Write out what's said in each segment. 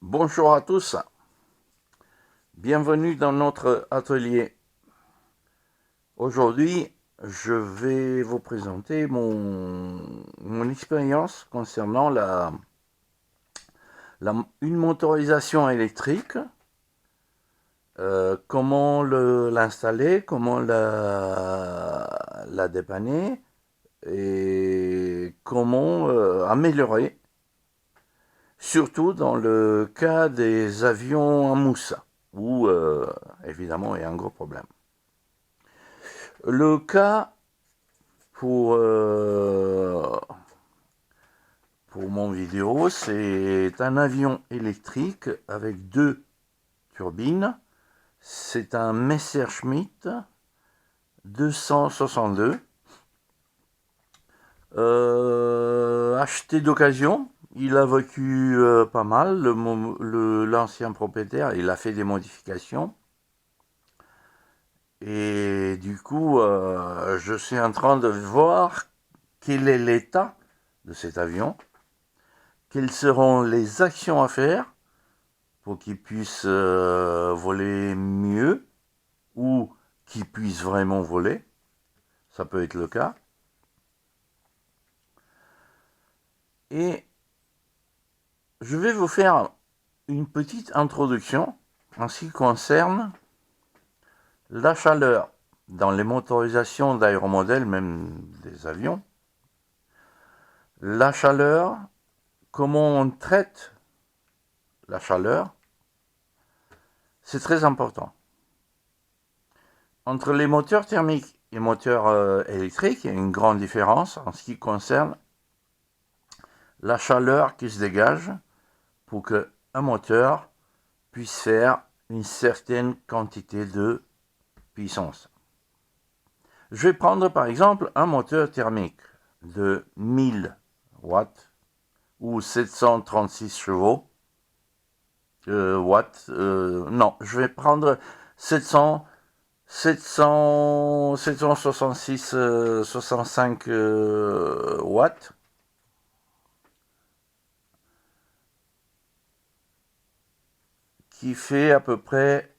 Bonjour à tous, bienvenue dans notre atelier. Aujourd'hui, je vais vous présenter mon expérience concernant une motorisation électrique, comment l'installer, comment la dépanner et comment améliorer, surtout dans le cas des avions en mousse, où évidemment il y a un gros problème. Le cas pour mon vidéo, c'est un avion électrique avec deux turbines. C'est un Messerschmitt 262, acheté d'occasion. Il a vécu pas mal. L'ancien propriétaire, il a fait des modifications. Et du coup, je suis en train de voir quel est l'état de cet avion, quelles seront les actions à faire pour qu'il puisse voler mieux ou qu'il puisse vraiment voler. Ça peut être le cas. Et je vais vous faire une petite introduction en ce qui concerne la chaleur dans les motorisations d'aéromodèles, même des avions. La chaleur, comment on traite la chaleur, c'est très important. Entre les moteurs thermiques et moteurs électriques, il y a une grande différence en ce qui concerne la chaleur qui se dégage pour qu'un moteur puisse faire une certaine quantité de puissance. Je vais prendre par exemple un moteur thermique de 1000 watts ou 736 chevaux. Non, je vais prendre 766 65 watts, qui fait à peu près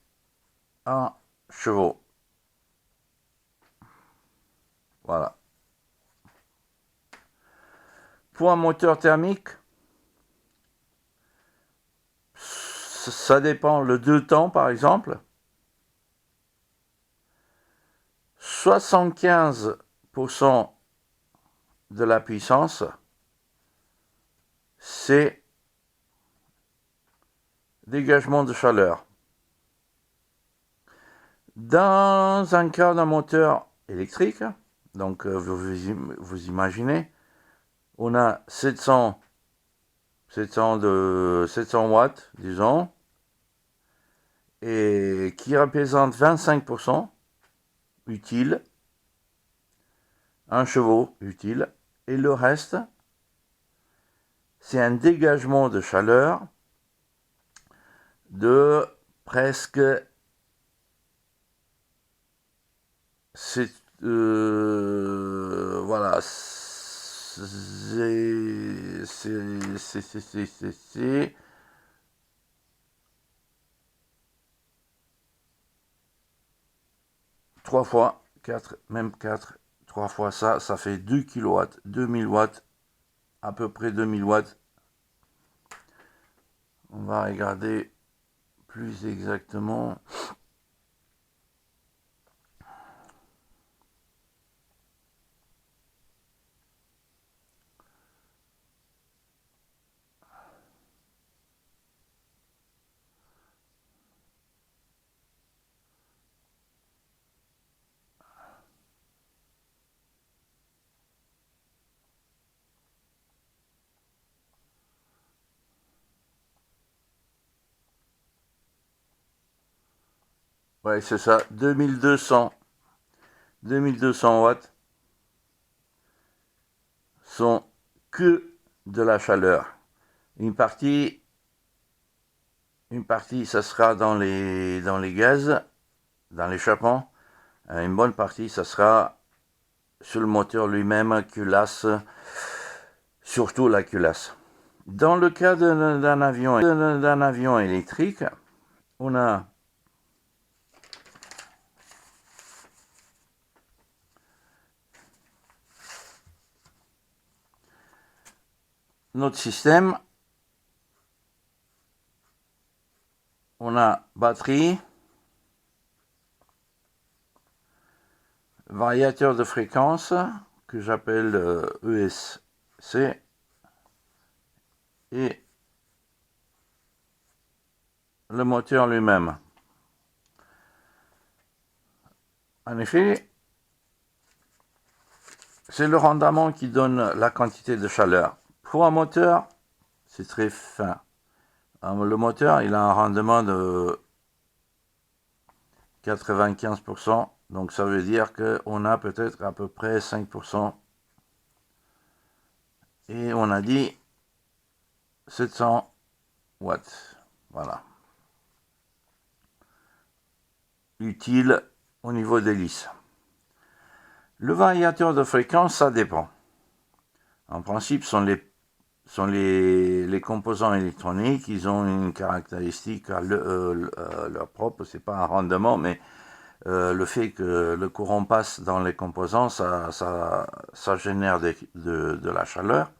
1 chevaux. Voilà. Pour un moteur thermique, ça dépend le 2 temps par exemple. 75% de la puissance, c'est dégagement de chaleur. Dans un cas d'un moteur électrique, donc vous imaginez, on a 700 watts, disons, et qui représente 25% utile, 1 chevaux utile, et le reste, c'est un dégagement de chaleur de presque voilà, c'est 3 fois 4, même 4, 3 fois ça, ça fait 2 kW, 2000 watts, à peu près 2000 watts. On va regarder plus exactement. Ouais, c'est ça, 2200 watts sont que de la chaleur. Une partie, ça sera dans les gaz, dans l'échappement. Une bonne partie, ça sera sur le moteur lui-même, culasse, surtout la culasse. Dans le cas d'un avion électrique, on a notre système, on a batterie, variateur de fréquence que j'appelle ESC et le moteur lui-même. En effet, c'est le rendement qui donne la quantité de chaleur. Pour un moteur, c'est très fin. Le moteur, il a un rendement de 95%, donc ça veut dire qu'on a peut-être à peu près 5%. Et on a dit 700 watts. Voilà. Utile au niveau des lisses. Le variateur de fréquence, ça dépend. En principe, sont les composants électroniques. Ils ont une caractéristique leur propre. C'est pas un rendement, mais le fait que le courant passe dans les composants, ça génère de la chaleur.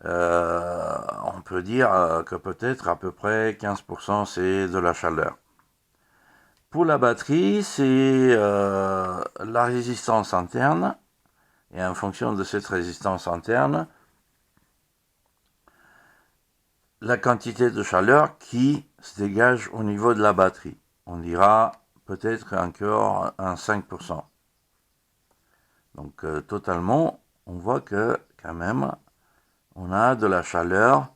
On peut dire que peut-être à peu près 15% c'est de la chaleur. Pour la batterie, c'est la résistance interne, et en fonction de cette résistance interne, la quantité de chaleur qui se dégage au niveau de la batterie. On dira peut-être encore un 5%. Donc totalement, on voit que quand même, on a de la chaleur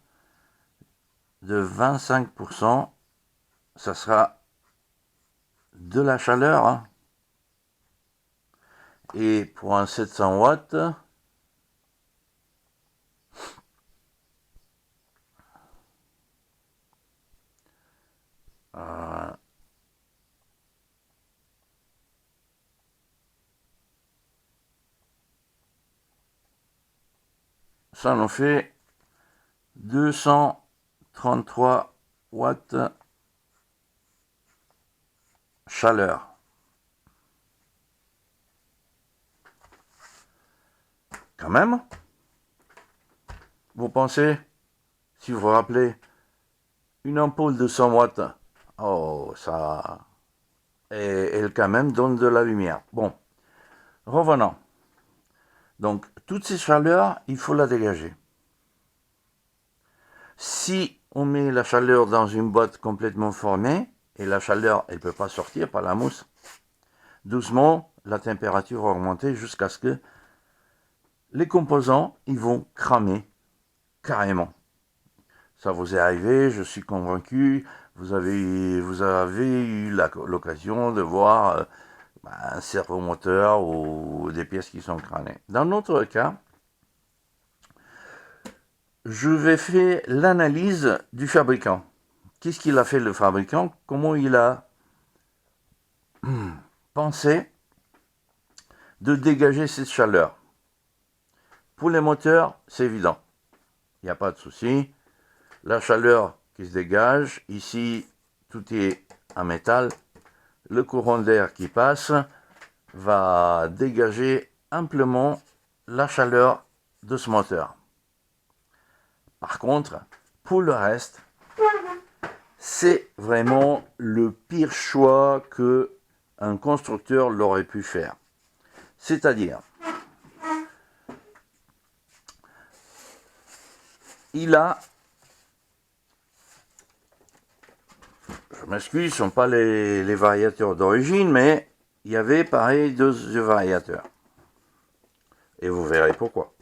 de 25%. Ça sera de la chaleur. Hein. Et pour un 700 watts, ça nous fait 233 watts chaleur. Quand même, vous pensez, si vous vous rappelez, une ampoule de 100 watts, oh, ça, elle quand même donne de la lumière. Bon, revenons. Donc, toutes ces chaleurs, il faut la dégager. Si on met la chaleur dans une boîte complètement formée, et la chaleur, elle ne peut pas sortir par la mousse, doucement, la température va augmenter jusqu'à ce que les composants, ils vont cramer carrément. Ça vous est arrivé, je suis convaincu, vous avez eu l'occasion de voir un servomoteur ou des pièces qui sont cramées. Dans notre cas, je vais faire l'analyse du fabricant. Qu'est-ce qu'il a fait le fabricant? Comment il a pensé de dégager cette chaleur? Pour les moteurs, c'est évident. Il n'y a pas de souci. La chaleur qui se dégage, ici, tout est en métal. Le courant d'air qui passe va dégager amplement la chaleur de ce moteur. Par contre, pour le reste, c'est vraiment le pire choix que un constructeur l'aurait pu faire. C'est-à-dire, il a, je m'excuse, ce ne sont pas les variateurs d'origine, mais il y avait pareil deux variateurs. Et vous verrez pourquoi.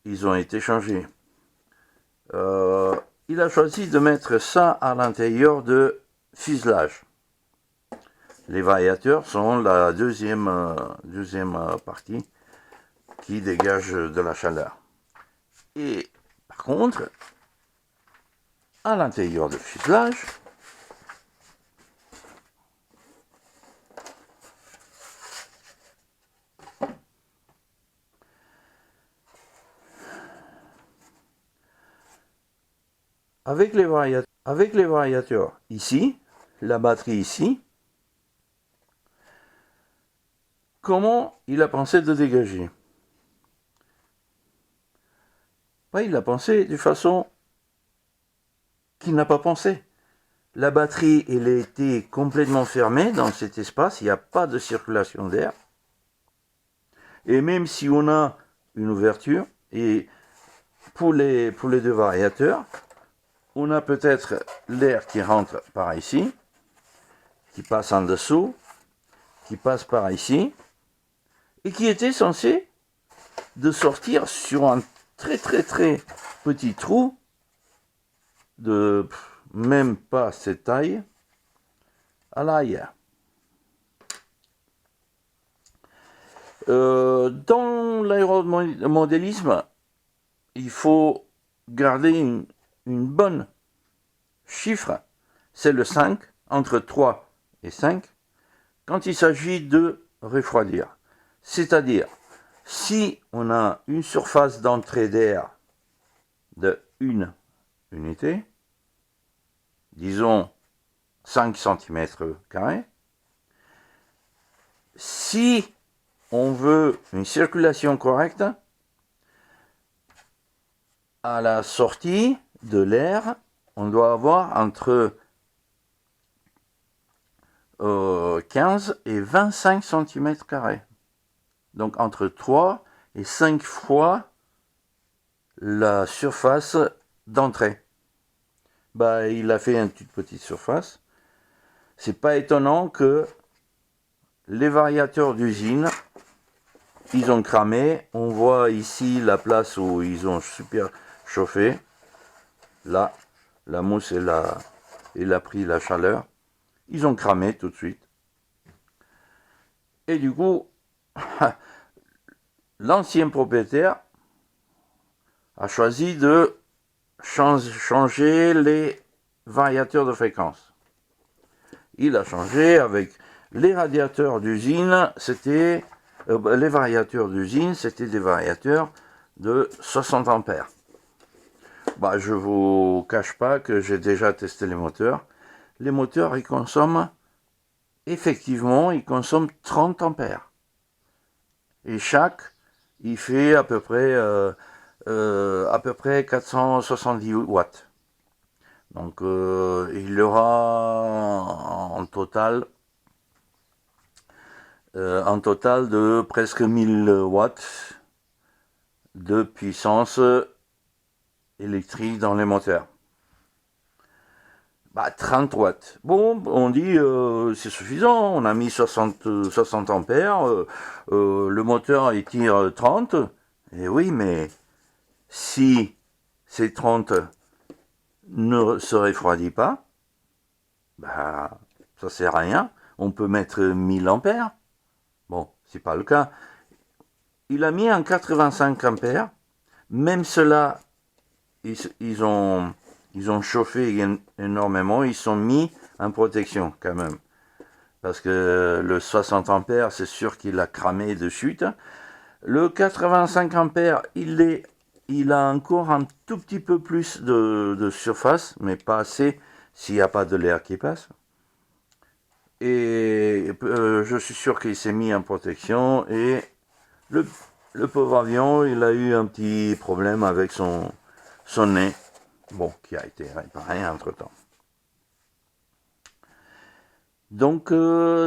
Ils ont été changés. Il a choisi de mettre ça à l'intérieur de fuselage. Les variateurs sont la deuxième partie qui dégage de la chaleur. Et par contre, à l'intérieur du fuselage, avec les variateurs ici, la batterie ici, comment il a pensé de dégager? Il a pensé de façon qu'il n'a pas pensé. La batterie, elle a été complètement fermée dans cet espace, il n'y a pas de circulation d'air. Et même si on a une ouverture, et pour les deux variateurs, on a peut-être l'air qui rentre par ici, qui passe en dessous, qui passe par ici, et qui était censé de sortir sur un très petit trou de même pas cette taille à l'arrière. Dans l'aéromodélisme, il faut garder une bonne chiffre, c'est le 5, entre 3 et 5, quand il s'agit de refroidir. C'est-à-dire, si on a une surface d'entrée d'air de 1 unité, disons 5 cm², si on veut une circulation correcte, à la sortie de l'air, on doit avoir entre 15 et 25 cm². Donc entre 3 et 5 fois la surface d'entrée. Il a fait une toute petite surface. C'est pas étonnant que les variateurs d'usine, ils ont cramé. On voit ici la place où ils ont super chauffé. Là, la mousse, elle a pris la chaleur. Ils ont cramé tout de suite. Et du coup, l'ancien propriétaire a choisi de changer les variateurs de fréquence. Il a changé avec les radiateurs d'usine, c'était les variateurs d'usine, c'était des variateurs de 60 ampères. Je vous cache pas que j'ai déjà testé les moteurs. Les moteurs, ils consomment 30 ampères. Et chaque, il fait à peu près 470 watts. Donc il y aura en total de presque 1000 watts de puissance électrique dans les moteurs. 30 watts. Bon, on dit c'est suffisant, on a mis 60 ampères, le moteur il tire 30, et oui, mais si ces 30 ne se refroidit pas, ça sert à rien, on peut mettre 1000 ampères. Bon, c'est pas le cas. Il a mis un 85 ampères, même cela, ils ont chauffé énormément, ils sont mis en protection quand même. Parce que le 60 ampères, c'est sûr qu'il a cramé de suite. Le 85 ampères, il a encore un tout petit peu plus de surface, mais pas assez s'il n'y a pas de l'air qui passe. Et je suis sûr qu'il s'est mis en protection et le pauvre avion, il a eu un petit problème avec son nez, bon, qui a été réparé entre-temps. Donc,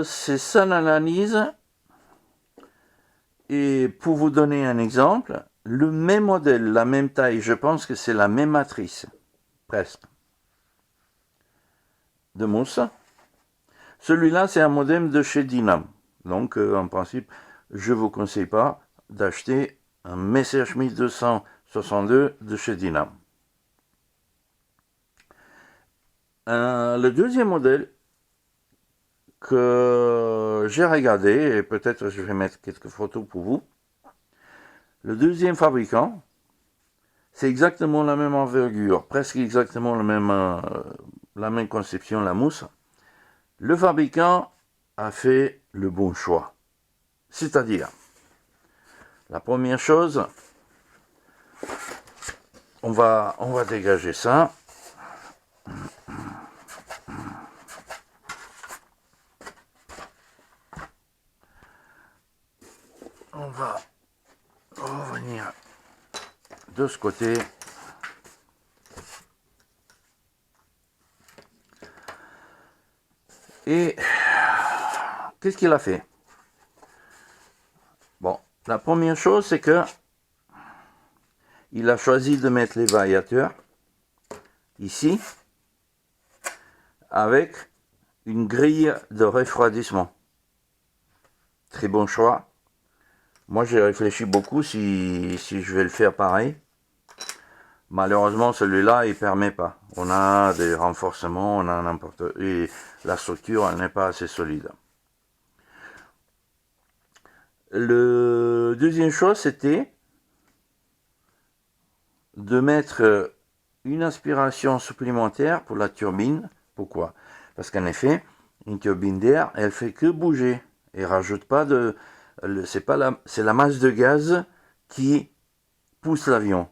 c'est ça l'analyse. Et pour vous donner un exemple, le même modèle, la même taille, je pense que c'est la même matrice, presque, de mousse. Celui-là, c'est un modem de chez Dynam. Donc, en principe, je ne vous conseille pas d'acheter un Messerschmitt 262 de chez Dynam. Le deuxième modèle que j'ai regardé, et peut-être je vais mettre quelques photos pour vous. Le deuxième fabricant, c'est exactement la même envergure, presque exactement la même conception, la mousse. Le fabricant a fait le bon choix. C'est-à-dire, la première chose, on va dégager ça. On va revenir de ce côté. Et qu'est-ce qu'il a fait? Bon, la première chose, c'est que il a choisi de mettre les variateurs ici avec une grille de refroidissement. Très bon choix. Moi, j'ai réfléchi beaucoup si je vais le faire pareil. Malheureusement, celui-là, il permet pas. On a des renforcements, on a n'importe... Et la structure, elle n'est pas assez solide. Le deuxième chose, c'était de mettre une aspiration supplémentaire pour la turbine. Pourquoi? Parce qu'en effet, une turbine d'air, elle fait que bouger. Et rajoute pas de... C'est la masse de gaz qui pousse l'avion.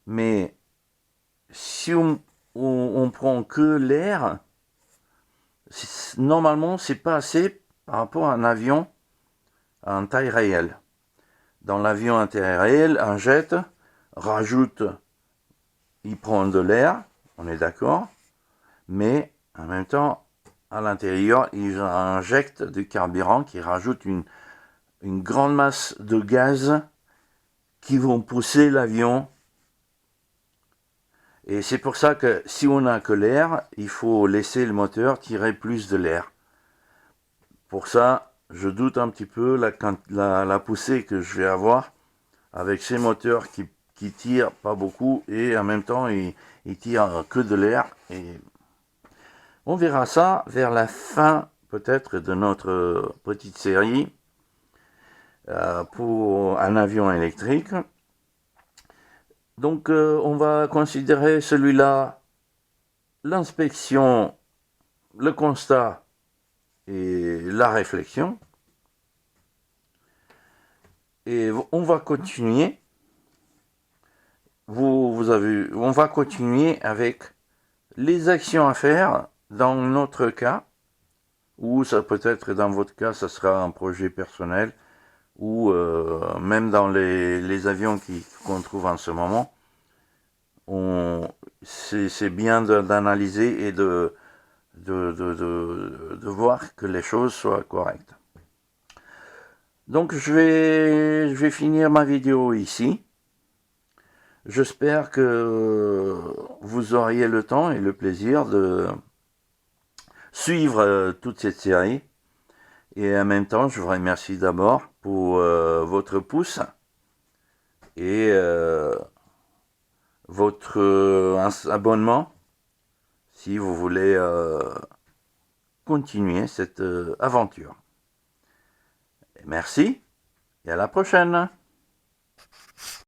Mais si on prend que l'air, normalement, c'est pas assez par rapport à un avion en taille réelle. Dans l'avion en taille réelle, un jet rajoute, il prend de l'air, on est d'accord, mais en même temps, à l'intérieur, il injecte du carburant qui rajoute une grande masse de gaz qui vont pousser l'avion. Et c'est pour ça que si on n'a que l'air, il faut laisser le moteur tirer plus de l'air. Pour ça, je doute un petit peu la poussée que je vais avoir avec ces moteurs qui tirent pas beaucoup et en même temps ils tirent que de l'air. Et on verra ça vers la fin peut-être de notre petite série pour un avion électrique. Donc on va considérer celui-là, l'inspection, le constat et la réflexion. Et on va continuer. On va continuer avec les actions à faire dans notre cas, ou ça peut être dans votre cas, ça sera un projet personnel, ou même dans les avions qu'on trouve en ce moment. C'est bien d'analyser et de voir que les choses soient correctes. Donc je vais finir ma vidéo ici. J'espère que vous auriez le temps et le plaisir de suivre toute cette série. Et en même temps, je vous remercie d'abord pour votre pouce et votre abonnement si vous voulez continuer cette aventure. Merci et à la prochaine.